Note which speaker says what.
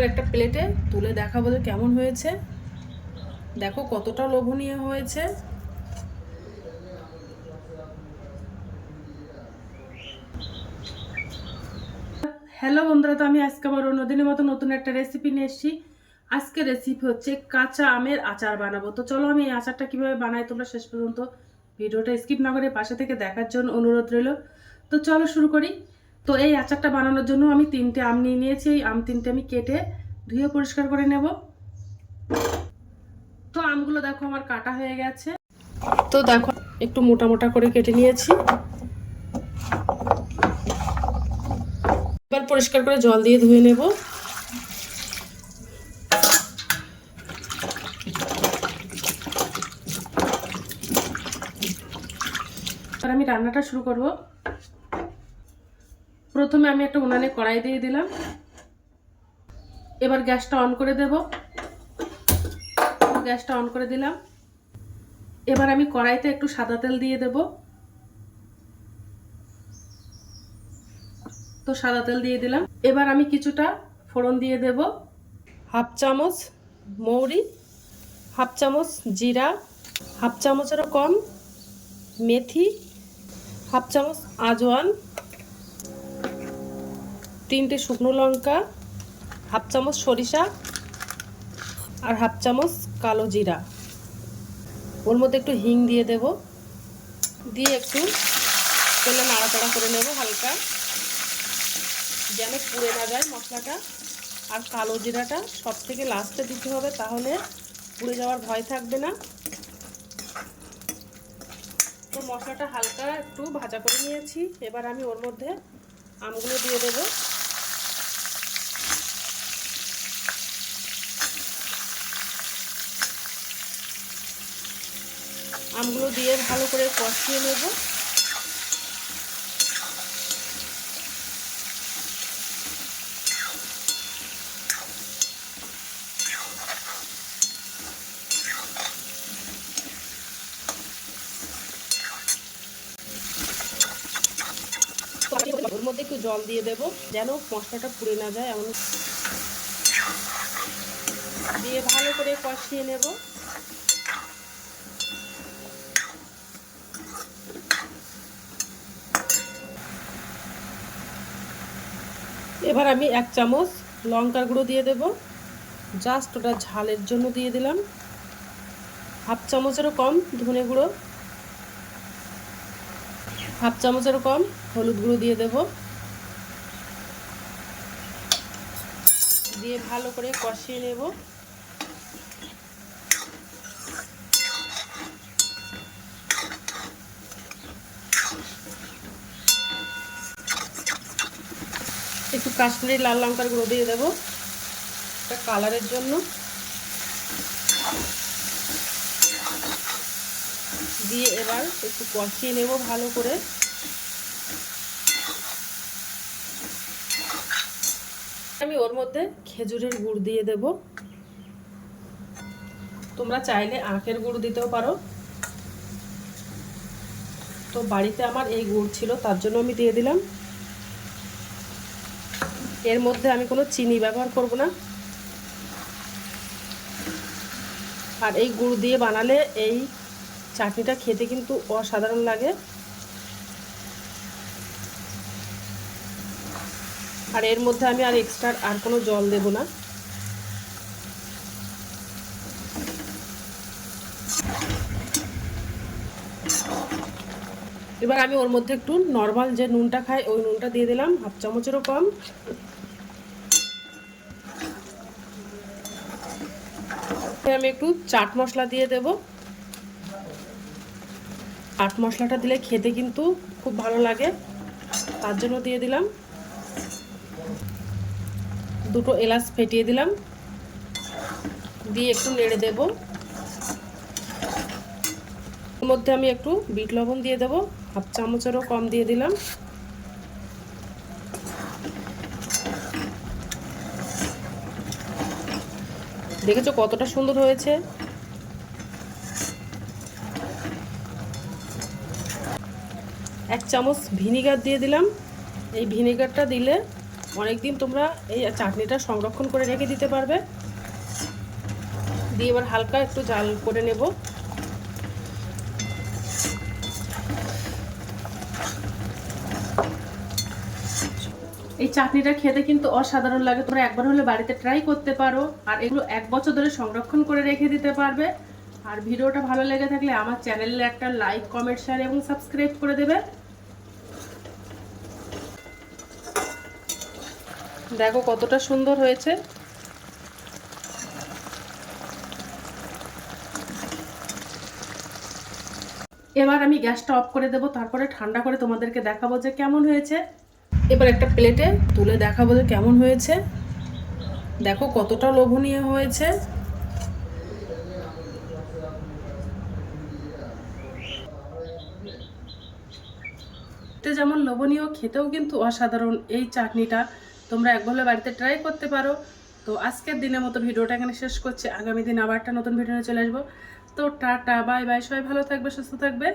Speaker 1: এবার একটা প্লেটে তুলে দেখাবো যে কেমন হয়েছে। দেখো কতটা লোভনীয় হয়েছে। হ্যালো বন্ধুরা, তো আমি আজকে আবার অন্যদিনের মতো নতুন একটা রেসিপি নিয়ে এসেছি। আজকে রেসিপি হচ্ছে কাঁচা আমের আচার বানাবো। তো চলো আমি এই আচারটা কিভাবে বানাই তোমরা শেষ পর্যন্ত ভিডিওটা স্কিপ না করে পাশে থেকে দেখার জন্য অনুরোধ রইল। তো চলো শুরু করি। তো এই আচারটা বানানোর জন্য আমি 3টে আম নিয়ে নিয়েছি। এই আম 3টে আমি কেটে ধুয়ে পরিষ্কার করে নেব। তো আমগুলো দেখো আমার কাটা হয়ে গেছে। তো দেখো একটু মোটা মোটা করে কেটে নিয়েছি। এবার পরিষ্কার করে জল দিয়ে ধুয়ে নেব। এবার আমি রান্নাটা শুরু করব। প্রথমে আমি একটা উনানে কড়াই দিয়ে দিলাম। এবার গ্যাসটা অন করে দেব। গ্যাসটা অন করে দিলাম। এবার আমি কড়াইতে একটু সাদা তেল দিয়ে দেব। তো সাদা তেল দিয়ে দিলাম। এবার আমি কিছুটা ফোড়ন দিয়ে দেব। হাফ চামচ মৌরি, হাফ চামচ জিরা, হাফ চামচেরও কম মেথি, হাফ চামচ আজওয়ান, 3টে শুকনো লঙ্কা, হাফ চামচ সরিষা আর হাফ চামচ কালো জিরা। ওর মধ্যে একটু হিং দিয়ে দেব। দিয়ে একটু তেলে নাড়াচাড়া করে নেব হালকা, যেন পুড়ে না যায় মশলাটা। আর কালো জিরাটা সব থেকে লাস্টে দিতে হবে, তাহলে পুড়ে যাওয়ার ভয় থাকবে না। তো মশলাটা হালকা একটু ভাজা করে নিয়েছি। এবার আমি ওর মধ্যে আমগুলো দিয়ে দেব। আমগুলো দিয়ে ভালো করে কষিয়ে নেব। ওর মধ্যে একটু জল দিয়ে দেব, যেন মশলাটা পুড়ে না যায়। এমন দিয়ে ভালো করে কষিয়ে নেব। এবার আমি 1 চামচ লঙ্কার গুঁড়ো দিয়ে দেব। জাস্ট ওটা ঝালের জন্য দিয়ে দিলাম। হাফ চামচেরও কম ধনে গুঁড়ো, হাফ চামচেরও কম হলুদ গুঁড়ো দিয়ে দেব। দিয়ে ভালো করে কষিয়ে নেব। একটু কাশ্মীরি লাল লঙ্কার গুঁড়ো দিয়ে দেব একটা কালারের জন্য। দিয়ে এবার একটু কষিয়ে নেব ভালো করে। আমি ওর মধ্যে খেজুরের গুড় দিয়ে দেব। তোমরা চাইলে আখের গুড় দিতেও পারো। তো বাড়িতে আমার এই গুড় ছিল, তার জন্য আমি দিয়ে দিলাম। এর মধ্যে আমি কোনো চিনি ব্যবহার করব না। আর এই গুড় দিয়ে বানালে এই চাটনিটা খেতে কিন্তু অসাধারণ লাগে। আর এর মধ্যে আমি আর এক্সট্রা আর কোনো জল দেব না। এবার আমি ওর মধ্যে একটু নর্মাল যে নুনটা খাই ওই নুনটা দিয়ে দিলাম, হাফ চামচেরও কম। আমি একটু চাট মশলা দিয়ে দেব। চাট মশলাটা দিলে খেতে কিন্তু খুব ভালো লাগে, তার জন্য দিয়ে দিলাম। 2টো এলাচ ফেটিয়ে দিলাম। দিয়ে একটু নেড়ে দেব। এর মধ্যে আমি একটু বিট লবণ দিয়ে দেব, হাফ চামচেরও কম দিয়ে দিলাম। দেখেছো কতটা সুন্দর হয়েছে। 1 চামচ ভিনিগার দিয়ে দিলাম। এই ভিনিগারটা দিলে অনেকদিন তোমরা এই চাটনিটা সংরক্ষণ করে রেখে দিতে পারবে। দিয়ে এবার হালকা একটু জাল করে নেব। এই চাটনিটা খেতে কিন্তু অসাধারণ লাগে, তোমরা একবার হলে বাড়িতে ট্রাই করতে পারো। আর এগুলো 1 বছর ধরে সংরক্ষণ করে রেখে দিতে পারবে। আর ভিডিওটা ভালো লেগে থাকলে আমার চ্যানেলে একটা লাইক, কমেন্ট, শেয়ার এবং সাবস্ক্রাইব করে দেবে। দেখো কতটা সুন্দর হয়েছে। এবার আমি গ্যাসটা অফ করে দেব, তারপরে ঠান্ডা করে তোমাদেরকে দেখাবো যে কেমন হয়েছে। এবার একটা প্লেটে তুলে দেখাবো যে কেমন হয়েছে। দেখো কতটা লোভনীয় হয়েছে। যেমন লোভনীয়, খেতেও কিন্তু অসাধারণ। এই চাটনিটা তোমরা একবার বাড়িতে ট্রাই করতে পারো। তো আজকের দিনের মতো ভিডিওটা এখানে শেষ করছি। আগামী দিন আবার একটা নতুন ভিডিও নিয়ে চলে আসবো। তো টাটা, বাই বাই, সবাই ভালো থাকবে, সুস্থ থাকবে।